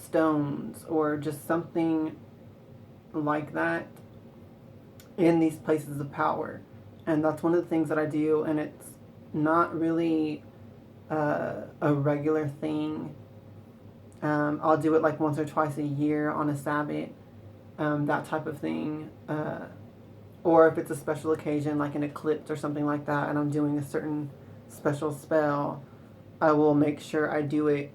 stones or just something like that in these places of power. And that's one of the things that I do, and it's not really a regular thing. I'll do it like once or twice a year on a Sabbath, that type of thing. Or if it's a special occasion like an eclipse or something like that and I'm doing a certain special spell, I will make sure I do it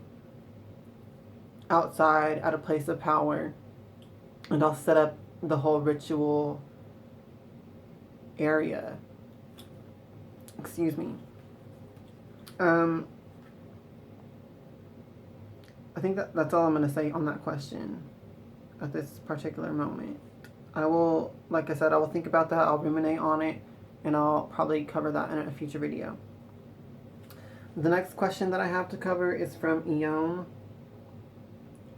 outside at a place of power, and I'll set up the whole ritual area. Excuse me. I think that's all I'm going to say on that question at this particular moment. I will, like I said, I will think about that, I'll ruminate on it, and I'll probably cover that in a future video. The next question that I have to cover is from Eon.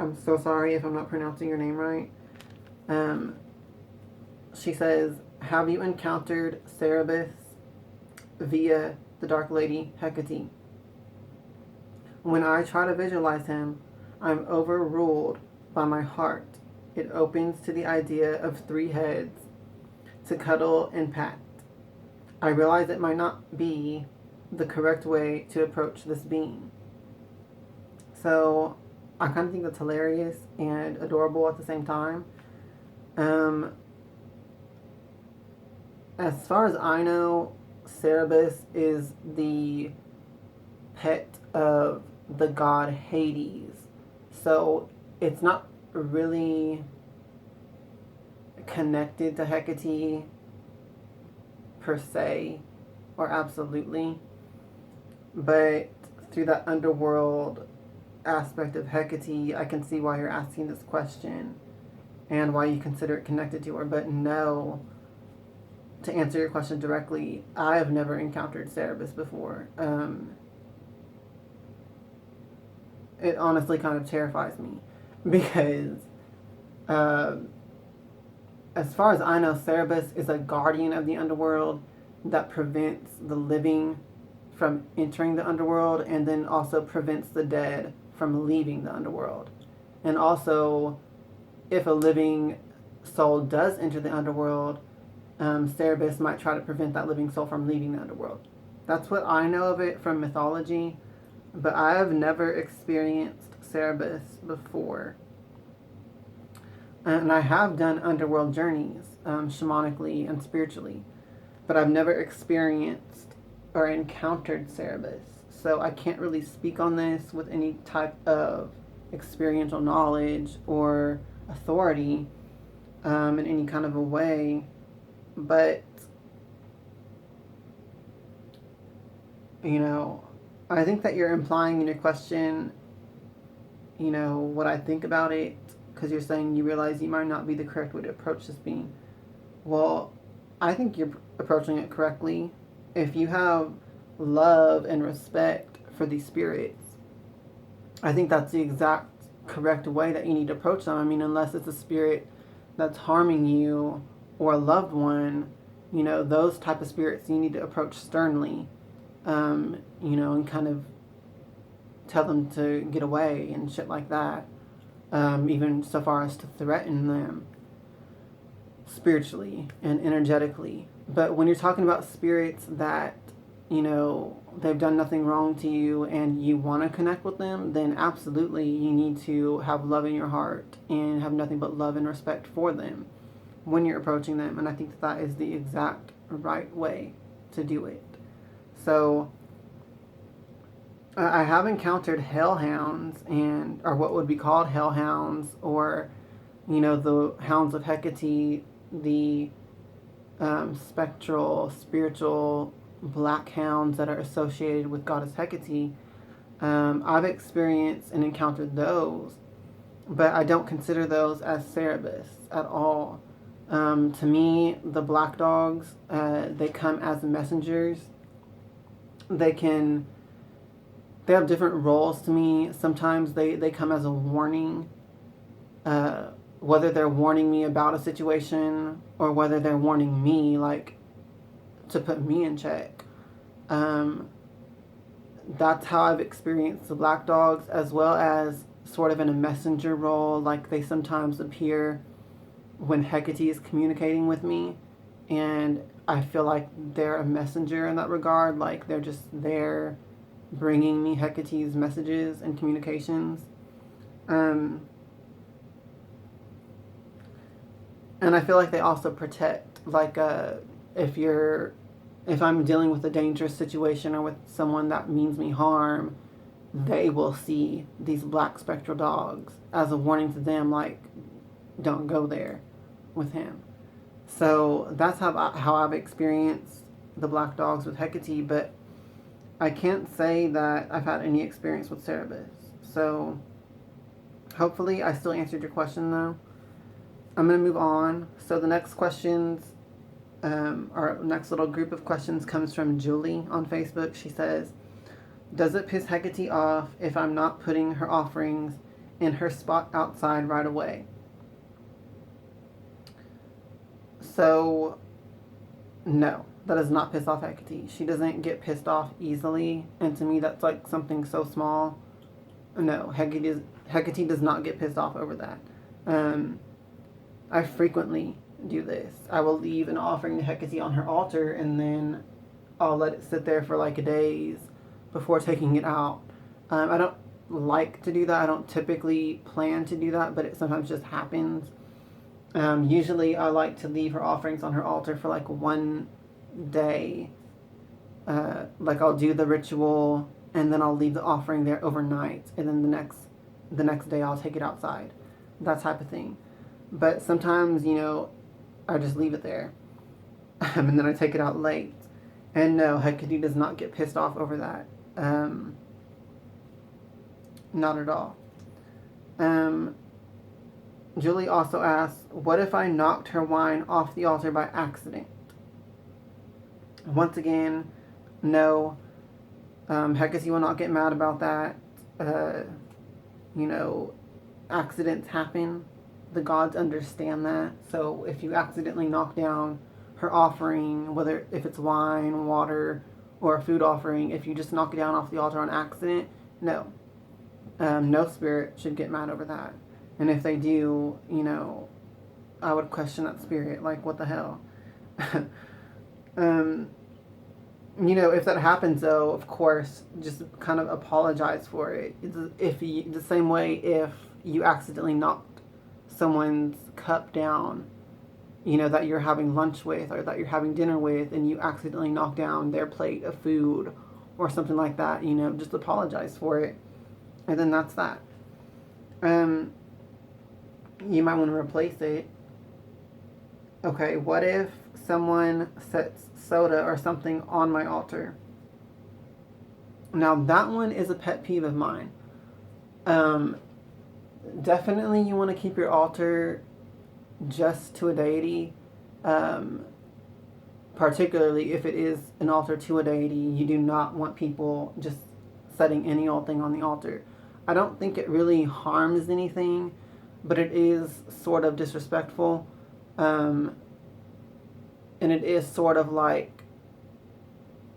I'm so sorry if I'm not pronouncing your name right. She says, have you encountered Cerebus via the Dark Lady Hecka T? When I try to visualize him, I'm overruled by my heart. It opens to the idea of 3 heads to cuddle and pat. I realize it might not be the correct way to approach this being. So I kind of think that's hilarious and adorable at the same time. As far as I know, Cerebus is the pet of the god Hades. So it's not really connected to Hecka T per se, or absolutely. But through that underworld aspect of Hecka T, I can see why you're asking this question and why you consider it connected to her. But no, to answer your question directly, I have never encountered Cerebus before. It honestly kind of terrifies me because as far as I know, Cerebus is a guardian of the underworld that prevents the living from entering the underworld, and then also prevents the dead from leaving the underworld. And also, if a living soul does enter the underworld, Cerebus might try to prevent that living soul from leaving the underworld. That's what I know of it from mythology, but I have never experienced Cerebus before. And I have done underworld journeys, shamanically and spiritually, but I've never experienced or encountered Cerebus. So I can't really speak on this with any type of experiential knowledge or authority in any kind of a way. But, you know, I think that you're implying in your question, you know, what I think about it, because you're saying you realize you might not be the correct way to approach this being. Well, I think you're approaching it correctly. If you have love and respect for these spirits, I think that's the exact correct way that you need to approach them. I mean, unless it's a spirit that's harming you or a loved one, you know, those type of spirits you need to approach sternly, you know, and kind of tell them to get away and shit like that, even so far as to threaten them spiritually and energetically. But when you're talking about spirits that, you know, they've done nothing wrong to you and you want to connect with them, then absolutely you need to have love in your heart and have nothing but love and respect for them when you're approaching them. And I think that is the exact right way to do it. So I have encountered hellhounds, or what would be called hellhounds, or, you know, the hounds of Hecka T, the spectral, spiritual black hounds that are associated with goddess Hecka T. I've experienced and encountered those, but I don't consider those as Cerebus at all. To me, the black dogs, they come as messengers. They have different roles to me. Sometimes they come as a warning, whether they're warning me about a situation or whether they're warning me, like, to put me in check. That's how I've experienced the black dogs, as well as sort of in a messenger role, like they sometimes appear when Hecate is communicating with me, and I feel like they're a messenger in that regard, like they're just there bringing me Hecate's messages and communications. And I feel like they also protect, like if I'm dealing with a dangerous situation or with someone that means me harm, they will see these black spectral dogs as a warning to them, like, don't go there with him. So that's how I've experienced the black dogs with Hecate, but I can't say that I've had any experience with Cerebus. So hopefully I still answered your question, though. I'm going to move on. So the next questions, our next little group of questions comes from Julie on Facebook. She says, does it piss Hecate off if I'm not putting her offerings in her spot outside right away? So, no, that does not piss off Hecate. She doesn't get pissed off easily, and to me that's like something so small. No, Hecate does not get pissed off over that. I frequently do this. I will leave an offering to Hecate on her altar, and then I'll let it sit there for like days before taking it out. I don't like to do that. I don't typically plan to do that, but it sometimes just happens. Usually I like to leave her offerings on her altar for like one day. Like I'll do the ritual and then I'll leave the offering there overnight, and then the next day I'll take it outside. That type of thing. But sometimes, I just leave it there. And then I take it out late. And no, Hecate does not get pissed off over that. Not at all. Julie also asks, what if I knocked her wine off the altar by accident? Once again, no. Hecate will not get mad about that. Accidents happen. The gods understand that. So if you accidentally knock down her offering, whether if it's wine, water, or a food offering, if you just knock it down off the altar on accident, no. No spirit should get mad over that. And if they do, I would question that spirit, like, what the hell? If that happens, though, of course, just kind of apologize for it. The same way if you accidentally knocked someone's cup down, that you're having lunch with or that you're having dinner with, and you accidentally knock down their plate of food or something like that, just apologize for it. And then that's that. You might want to replace it. Okay, what if someone sets soda or something on my altar? Now, that one is a pet peeve of mine. Definitely you want to keep your altar just to a deity. Particularly if it is an altar to a deity, you do not want people just setting any old thing on the altar. I don't think it really harms anything, but it is sort of disrespectful. And it is sort of like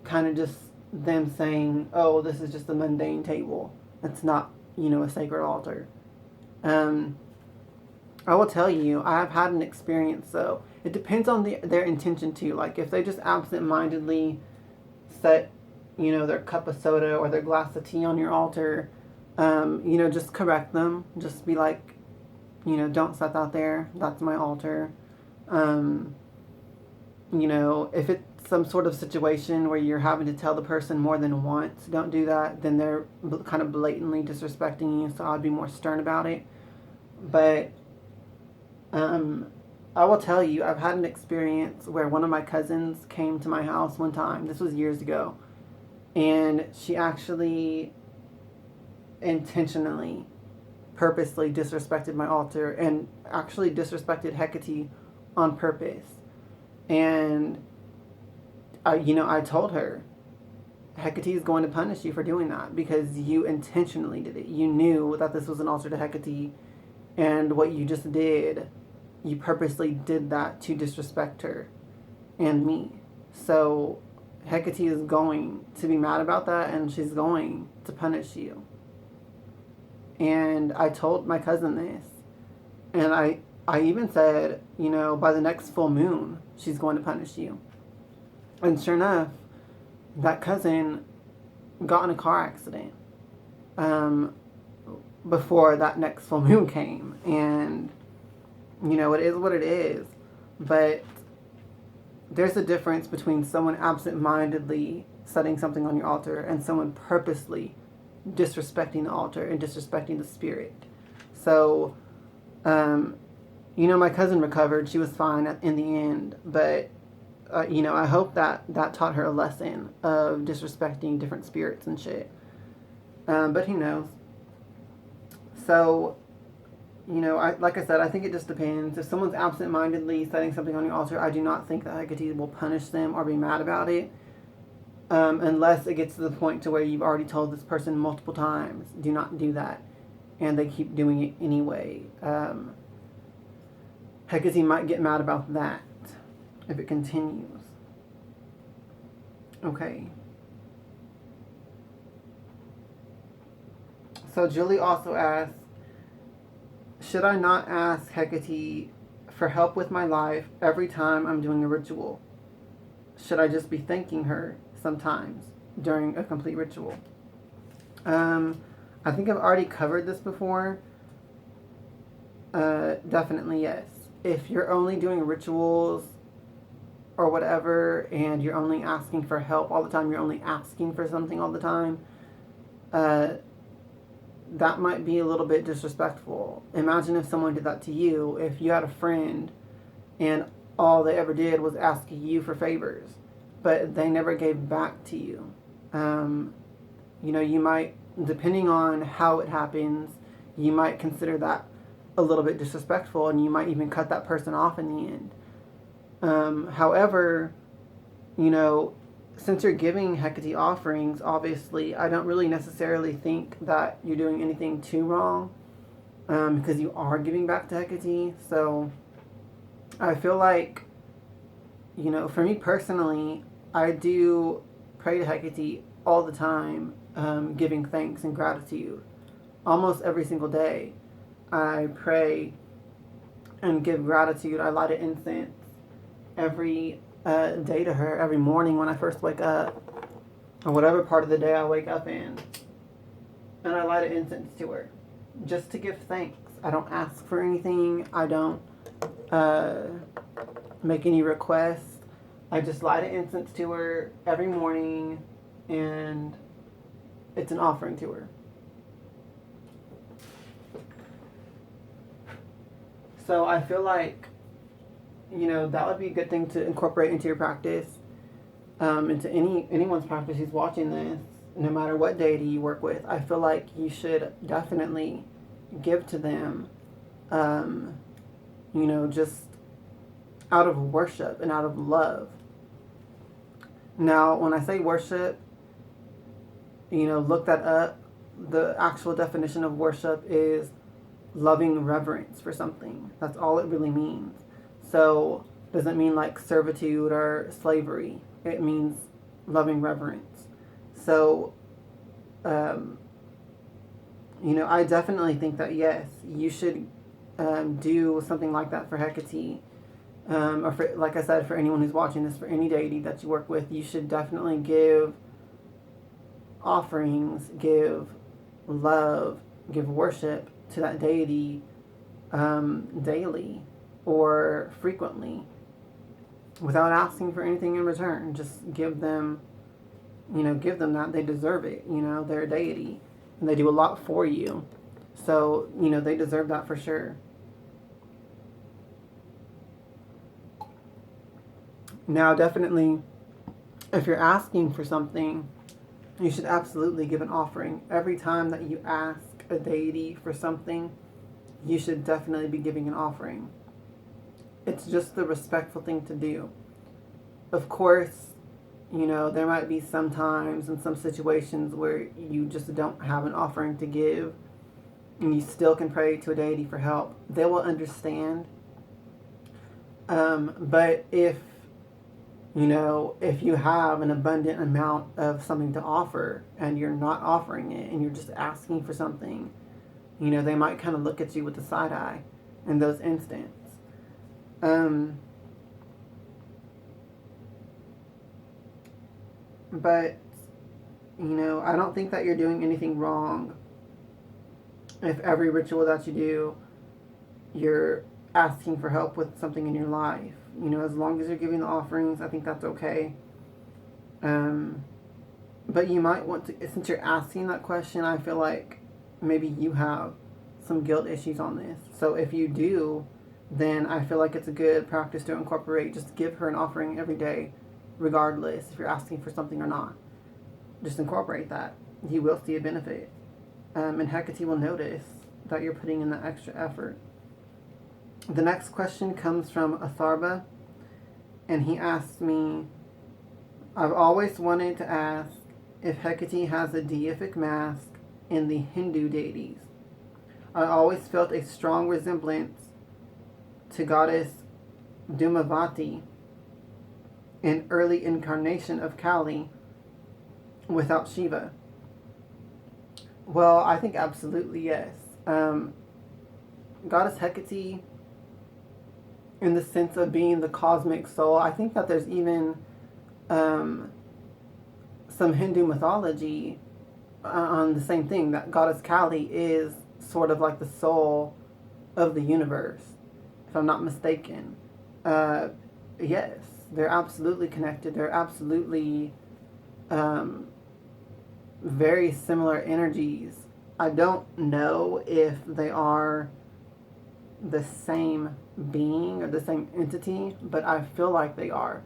kind of just them saying, oh, this is just a mundane table. It's not, a sacred altar. I will tell you, I have had an experience, though. It depends on their intention, too. Like, if they just absent-mindedly set, their cup of soda or their glass of tea on your altar, just correct them. Just be like, don't set that there. That's my altar. If it's some sort of situation where you're having to tell the person more than once, don't do that. Then they're kind of blatantly disrespecting you, so I'd be more stern about it. But I will tell you, I've had an experience where one of my cousins came to my house one time. This was years ago. And she actually intentionally, purposely disrespected my altar and actually disrespected Hecate on purpose. And I told her, Hecate is going to punish you for doing that because you intentionally did it. You knew that this was an altar to Hecate, and what you just did, you purposely did that to disrespect her and me. So Hecate is going to be mad about that, and she's going to punish you. And I told my cousin this. And I even said, by the next full moon, she's going to punish you. And sure enough, that cousin got in a car accident before that next full moon came. And, it is what it is. But there's a difference between someone absent-mindedly setting something on your altar and someone purposely disrespecting the altar and disrespecting the spirit. So, my cousin recovered. She was fine in the end. But, I hope that taught her a lesson of disrespecting different spirits and shit. But who knows? So, like I said, I think it just depends. If someone's absent-mindedly setting something on your altar, I do not think that Hecka T will punish them or be mad about it. Unless it gets to the point to where you've already told this person multiple times, do not do that. And they keep doing it anyway. Hecka T might get mad about that if it continues. Okay. So Julie also asks, should I not ask Hecka T for help with my life every time I'm doing a ritual? Should I just be thanking her sometimes during a complete ritual? I think I've already covered this before. Definitely yes. If you're only doing rituals or whatever and you're only asking for help all the time, you're only asking for something all the time, that might be a little bit disrespectful. Imagine if someone did that to you. If you had a friend and all they ever did was ask you for favors, but they never gave back to you. You might, depending on how it happens, you might consider that a little bit disrespectful, and you might even cut that person off in the end. However, since you're giving Hecka T offerings, obviously, I don't really necessarily think that you're doing anything too wrong, because you are giving back to Hecka T. So I feel like, for me personally, I do pray to Hecka T all the time, giving thanks and gratitude. Almost every single day, I pray and give gratitude. I light an incense every day to her, every morning when I first wake up, or whatever part of the day I wake up in. And I light an incense to her, just to give thanks. I don't ask for anything. I don't make any requests. I just light an incense to her every morning, and it's an offering to her. So I feel like, that would be a good thing to incorporate into your practice, into anyone's practice who's watching this, no matter what deity you work with. I feel like you should definitely give to them, just out of worship and out of love. Now, when I say worship, look that up. The actual definition of worship is loving reverence for something. That's all it really means. So, doesn't mean like servitude or slavery. It means loving reverence. So, I definitely think that yes, you should do something like that for Hecka T. Or for, like I said, for anyone who's watching this, for any deity that you work with, you should definitely give offerings, give love, give worship to that deity daily or frequently, without asking for anything in return. Just give them that. They deserve it. They're a deity, and they do a lot for you. So, they deserve that for sure. Now, definitely, if you're asking for something, you should absolutely give an offering. Every time that you ask a deity for something, you should definitely be giving an offering. It's just the respectful thing to do. Of course, there might be some times and some situations where you just don't have an offering to give, and you still can pray to a deity for help. They will understand. But if you have an abundant amount of something to offer and you're not offering it and you're just asking for something, You know, they might kind of look at you with a side eye in those instances. But, you know, I don't think that you're doing anything wrong if every ritual that you do, you're asking for help with something in your life. You know, as long as you're giving the offerings, I think that's okay. But you might want to, since you're asking that question, I feel like maybe you have some guilt issues on this. So if you do, then I feel like it's a good practice to incorporate. Just give her an offering every day, regardless if you're asking for something or not. Just incorporate that. You will see a benefit. And Hecka T will notice that you're putting in the extra effort. The next question comes from Atharba, and he asks me, I've always wanted to ask if Hecka T has a deific mask in the Hindu deities. I always felt a strong resemblance to goddess Dhumavati, an early incarnation of Kali, without Shiva. Well, I think absolutely yes. Goddess Hecka T, in the sense of being the cosmic soul, I think that there's even some Hindu mythology on the same thing, that goddess Kali is sort of like the soul of the universe, if I'm not mistaken. Yes, they're absolutely connected. They're absolutely very similar energies. I don't know if they are the same being or the same entity, but I feel like they are.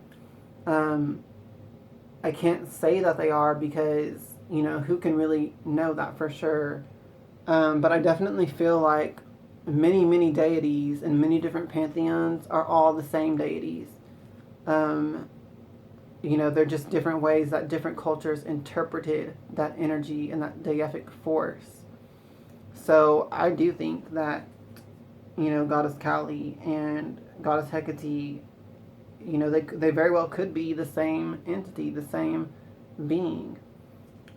I can't say that they are because, you know, who can really know that for sure? But I definitely feel like many, many deities and many different pantheons are all the same deities. You know, they're just different ways that different cultures interpreted that energy and that deific force. So I do think that, you know, Goddess Kali and Goddess Hecka T, you know, they very well could be the same entity, the same being.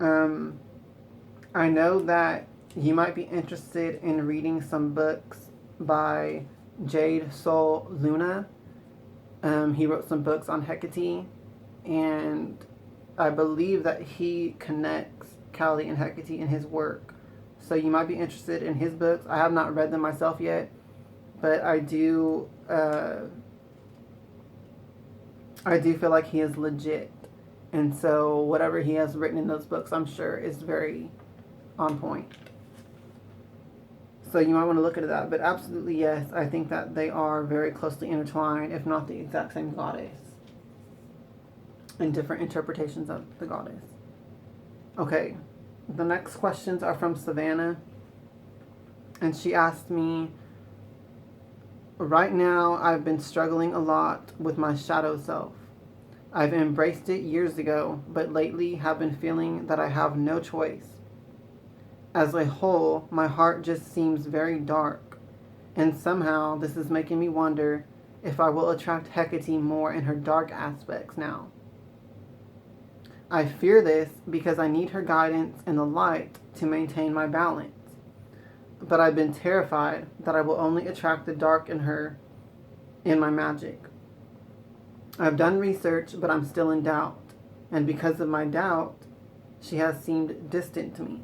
I know that you might be interested in reading some books by Jade Soul Luna. He wrote some books on Hecka T, and I believe that he connects Kali and Hecka T in his work. So you might be interested in his books. I have not read them myself yet, but I do feel like he is legit. And so whatever he has written in those books, I'm sure, is very on point. So you might want to look into that. But absolutely, yes, I think that they are very closely intertwined, if not the exact same goddess, in different interpretations of the goddess. Okay, the next questions are from Savannah. And she asked me, right now I've been struggling a lot with my shadow self. I've embraced it years ago, but lately have been feeling that I have no choice. As a whole, my heart just seems very dark, and somehow this is making me wonder if I will attract Hecka T more in her dark aspects now. I fear this because I need her guidance and the light to maintain my balance, but I've been terrified that I will only attract the dark in her in my magic. I've done research, but I'm still in doubt, and because of my doubt, she has seemed distant to me.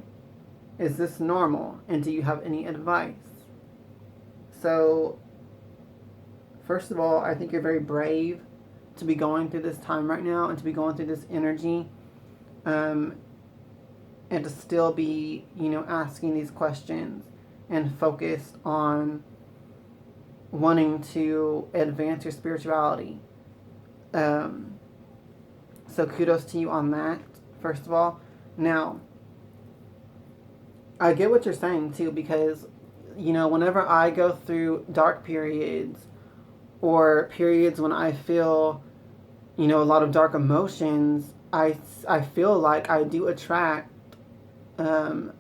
Is this normal, and do you have any advice? So, first of all, I think you're very brave to be going through this time right now and to be going through this energy, and to still be, you know, asking these questions and focused on wanting to advance your spirituality. So kudos to you on that, first of all. Now, I get what you're saying too, because, you know, whenever I go through dark periods or periods when I feel, you know, a lot of dark emotions, I feel like I do attract, you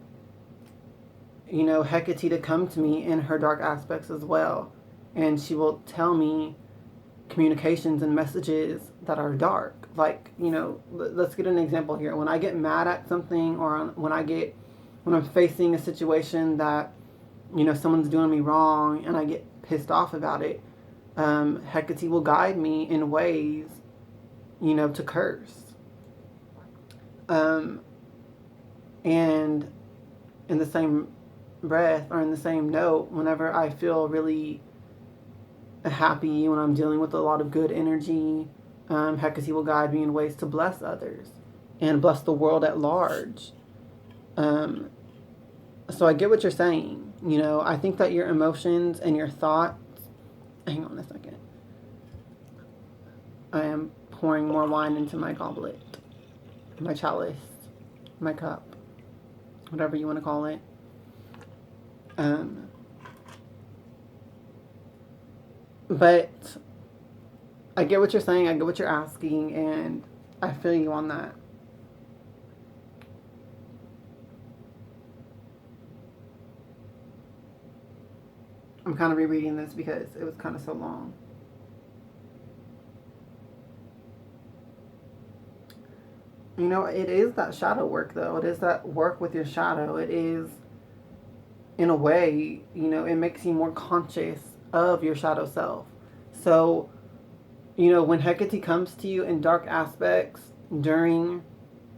know, Hecka T to come to me in her dark aspects as well. And she will tell me communications and messages that are dark. Like, you know, let's get an example here. When I get mad at something, or when I'm facing a situation that someone's doing me wrong and I get pissed off about it, Hecka T will guide me in ways, to curse. Um, and in the same breath or in the same note, whenever I feel really happy, when I'm dealing with a lot of good energy, Hecate will guide me in ways to bless others and bless the world at large. So I get what you're saying. I think that your emotions and your thoughts. Hang on a second. I am pouring more wine into my goblet, my chalice, my cup, whatever you want to call it. But I get what you're saying, I get what you're asking, and I feel you on that. I'm kind of rereading this because it was kind of so long. It is that shadow work, though. It is that work with your shadow. It is, in a way, it makes you more conscious of your shadow self. So, when Hecate comes to you in dark aspects during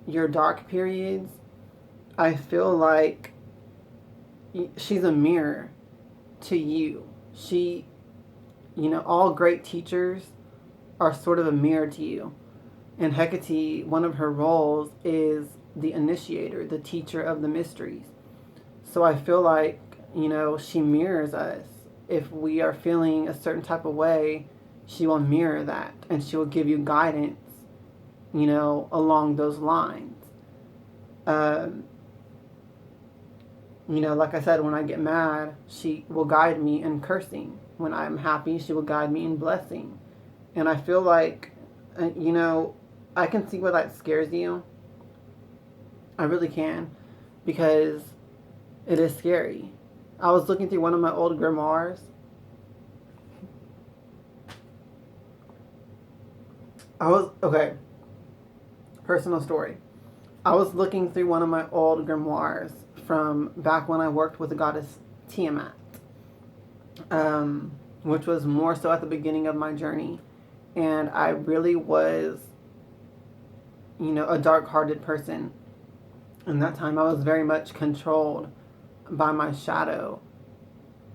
your dark periods, I feel like she's a mirror to you. She, all great teachers are sort of a mirror to you. And Hecate, one of her roles is the initiator, the teacher of the mysteries. So I feel like, she mirrors us. If we are feeling a certain type of way, she will mirror that and she will give you guidance, along those lines. Like I said, when I get mad, she will guide me in cursing. When I'm happy, she will guide me in blessing. And I feel like, I can see where that scares you. I really can. Because it is scary. I was looking through one of my old grimoires. Okay. Personal story. I was looking through one of my old grimoires from back when I worked with the goddess Tiamat, which was more so at the beginning of my journey. And I really was, a dark-hearted person. And that time I was very much controlled by my shadow,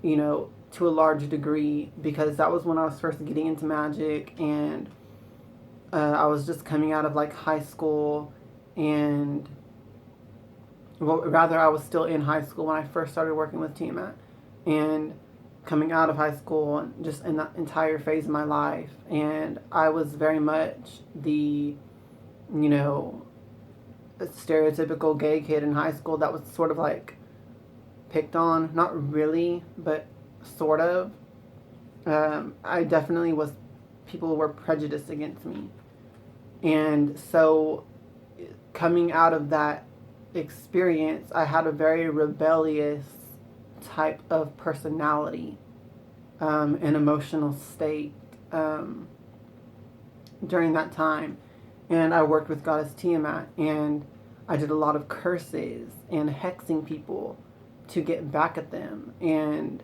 to a large degree, because that was when I was first getting into magic, and I was just coming out of like high school, and well, rather I was still in high school when I first started working with Tiamat, and coming out of high school and just in that entire phase of my life, and I was very much the, stereotypical gay kid in high school that was sort of like picked on, not really, but sort of. I definitely was, people were prejudiced against me. And so coming out of that experience, I had a very rebellious type of personality, and emotional state, during that time. And I worked with Goddess Tiamat, and I did a lot of curses and hexing people to get back at them. And,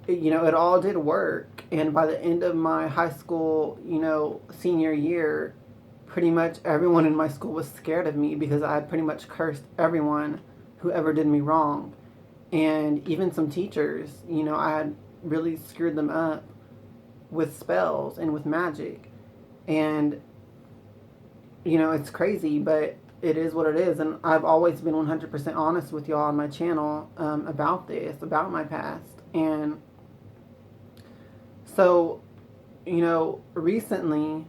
it all did work. And by the end of my high school, senior year, pretty much everyone in my school was scared of me because I had pretty much cursed everyone who ever did me wrong. And even some teachers, I had really screwed them up with spells and with magic. And, it's crazy, but it is what it is. And I've always been 100% honest with y'all on my channel, about this, about my past. And so, recently,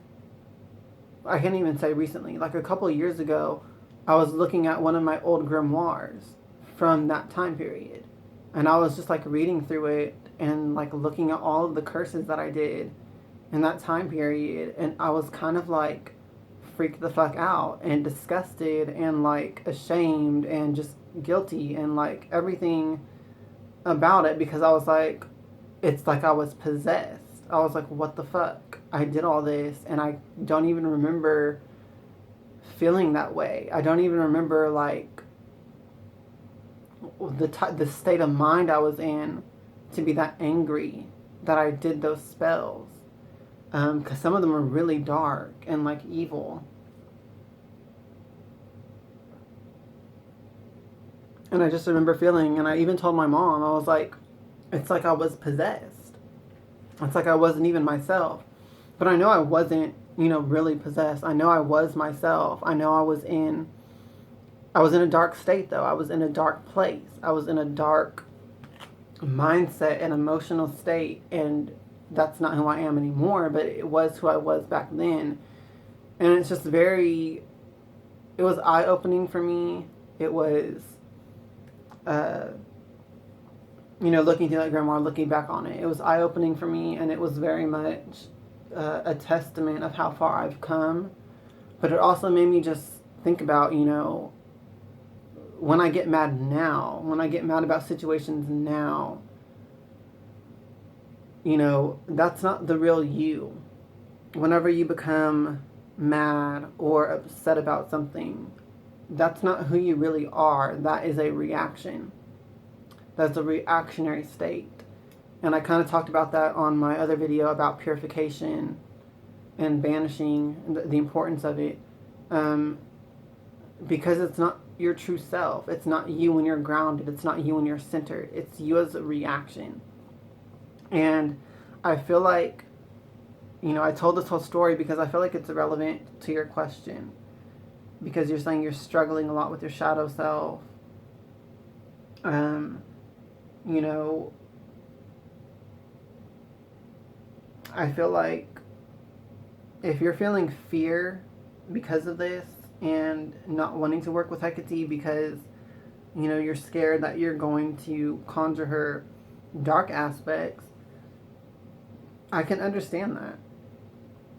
I can't even say recently, like a couple of years ago, I was looking at one of my old grimoires from that time period. And I was just like reading through it and like looking at all of the curses that I did in that time period. And I was kind of like freaked the fuck out and disgusted and like ashamed and just guilty and like everything about it, because I was like, it's like I was possessed. I was like, what the fuck? I did all this and I don't even remember feeling that way. I don't even remember like the state of mind I was in to be that angry that I did those spells. Because some of them are really dark and like evil. And I just remember feeling, and I even told my mom, I was like, it's like I was possessed. It's like I wasn't even myself. But I know I wasn't, really possessed. I know I was myself. I know I was in a dark state, though. I was in a dark place. I was in a dark mindset and emotional state, and that's not who I am anymore, but it was who I was back then. And it's just it was eye-opening for me. It was, looking through that grimoire, looking back on it, it was eye-opening for me, and it was very much a testament of how far I've come. But it also made me just think about, when I get mad now, when I get mad about situations now, that's not the real you. Whenever you become mad or upset about something, that's not who you really are. That is a reaction. That's a reactionary state. And I kind of talked about that on my other video about purification and banishing, the importance of it. Because it's not your true self. It's not you when you're grounded. It's not you when you're centered. It's you as a reaction. And I feel like, I told this whole story because I feel like it's relevant to your question. Because you're saying you're struggling a lot with your shadow self. I feel like if you're feeling fear because of this and not wanting to work with Hecka T because, you're scared that you're going to conjure her dark aspects, I can understand that.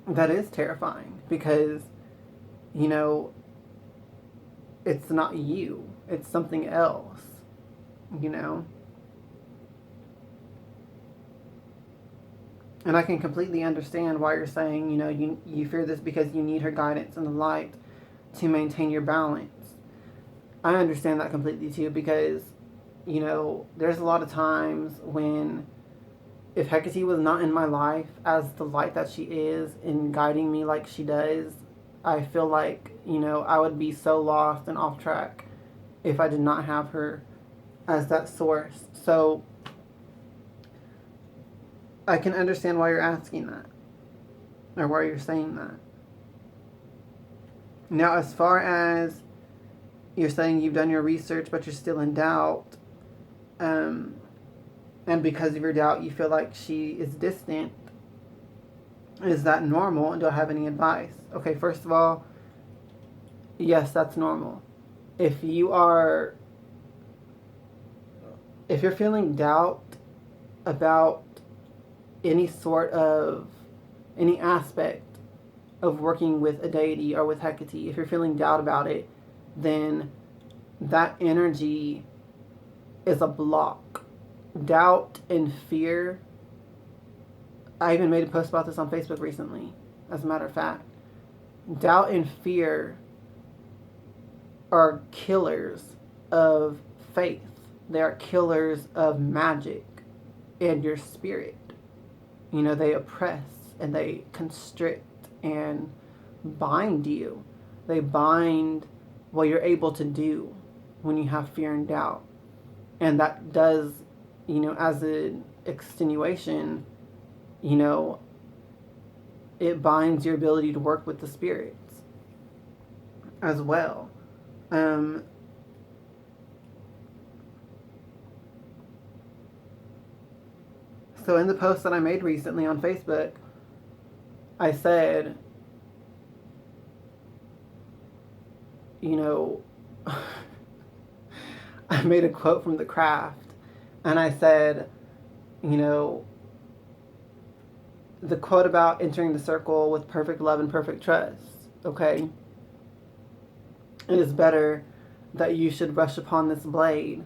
That is terrifying because, it's not you. It's something else, And I can completely understand why you're saying, you fear this because you need her guidance and the light to maintain your balance. I understand that completely too because, there's a lot of times when if Hecka T was not in my life as the light that she is in guiding me like she does, I feel like, I would be so lost and off track if I did not have her as that source. So I can understand why you're asking that or why you're saying that. Now, as far as you're saying you've done your research but you're still in doubt, and because of your doubt you feel like she is distant, is that normal and do I have any advice? Okay, first of all, yes, that's normal. If you're feeling doubt about any aspect of working with a deity or with Hecka T, if you're feeling doubt about it, then that energy is a block. Doubt and fear, I even made a post about this on Facebook recently, as a matter of fact. Doubt and fear are killers of faith. They are killers of magic and your spirit. They oppress and they constrict and bind you. They bind what you're able to do when you have fear and doubt. And that does, as an extenuation, it binds your ability to work with the spirits as well. So in the post that I made recently on Facebook, I said, I made a quote from The Craft, and I said, the quote about entering the circle with perfect love and perfect trust, okay? It is better that you should rush upon this blade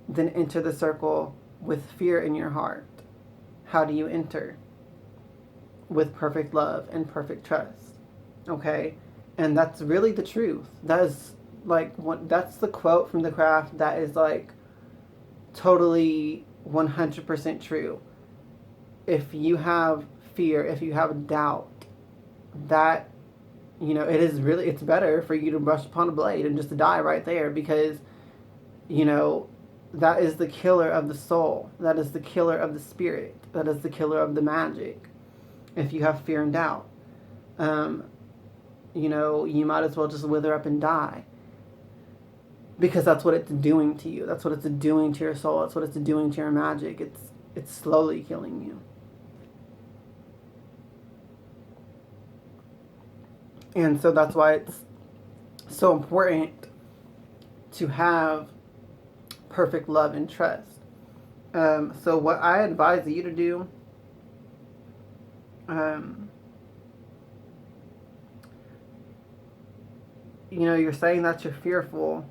than enter the circle with fear in your heart. How do you enter? With perfect love and perfect trust, okay? And that's really the truth. That is that's the quote from The Craft that is totally 100% true. If you have fear, if you have doubt, that, it is really, it's better for you to brush upon a blade and just to die right there, because, that is the killer of the soul. That is the killer of the spirit. That is the killer of the magic. If you have fear and doubt, you might as well just wither up and die, because that's what it's doing to you. That's what it's doing to your soul. That's what it's doing to your magic. It's slowly killing you. And so that's why it's so important to have perfect love and trust. So what I advise you to do, you're saying that you're fearful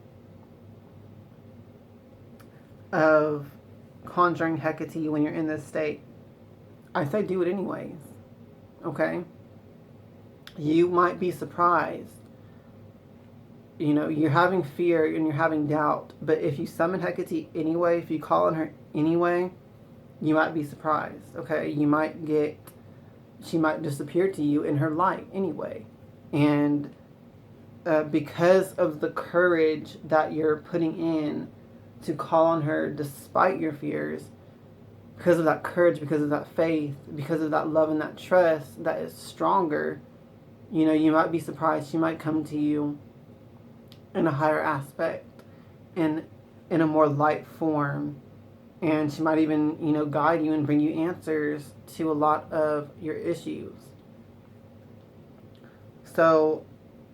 of conjuring Hecka T when you're in this state. I say do it anyways. Okay? You might be surprised. You're having fear and you're having doubt, but if you summon Hecka T anyway, if you call on her anyway, you might be surprised. Okay? She might disappear to you in her light anyway. And because of the courage that you're putting in to call on her despite your fears, because of that courage, because of that faith, because of that love and that trust that is stronger, you might be surprised. She might come to you in a higher aspect, in a more light form, and she might even, guide you and bring you answers to a lot of your issues. So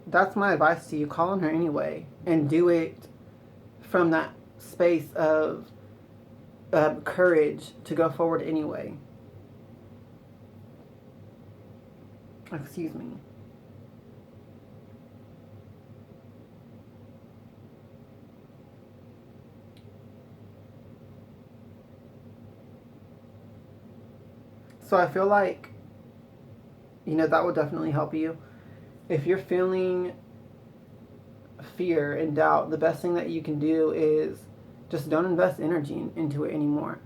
that's my advice to you. Call on her anyway, and do it from that space of courage to go forward anyway. Excuse me. So I feel like, that would definitely help you. If you're feeling fear and doubt, the best thing that you can do is just don't invest energy into it anymore.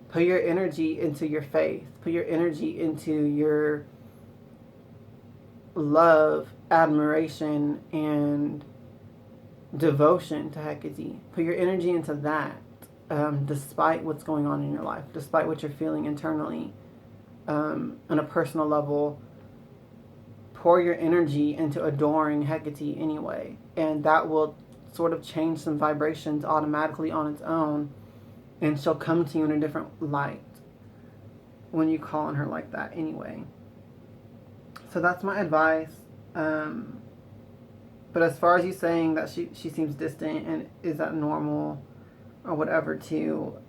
Put your energy into your faith. Put your energy into your love, admiration, and devotion to Hecka T. Put your energy into that, despite what's going on in your life, despite what you're feeling internally. On a personal level, pour your energy into adoring Hecka T anyway, and that will sort of change some vibrations automatically on its own, and she'll come to you in a different light when you call on her like that anyway. So that's my advice. But as far as you saying that she seems distant, and is that normal or whatever too,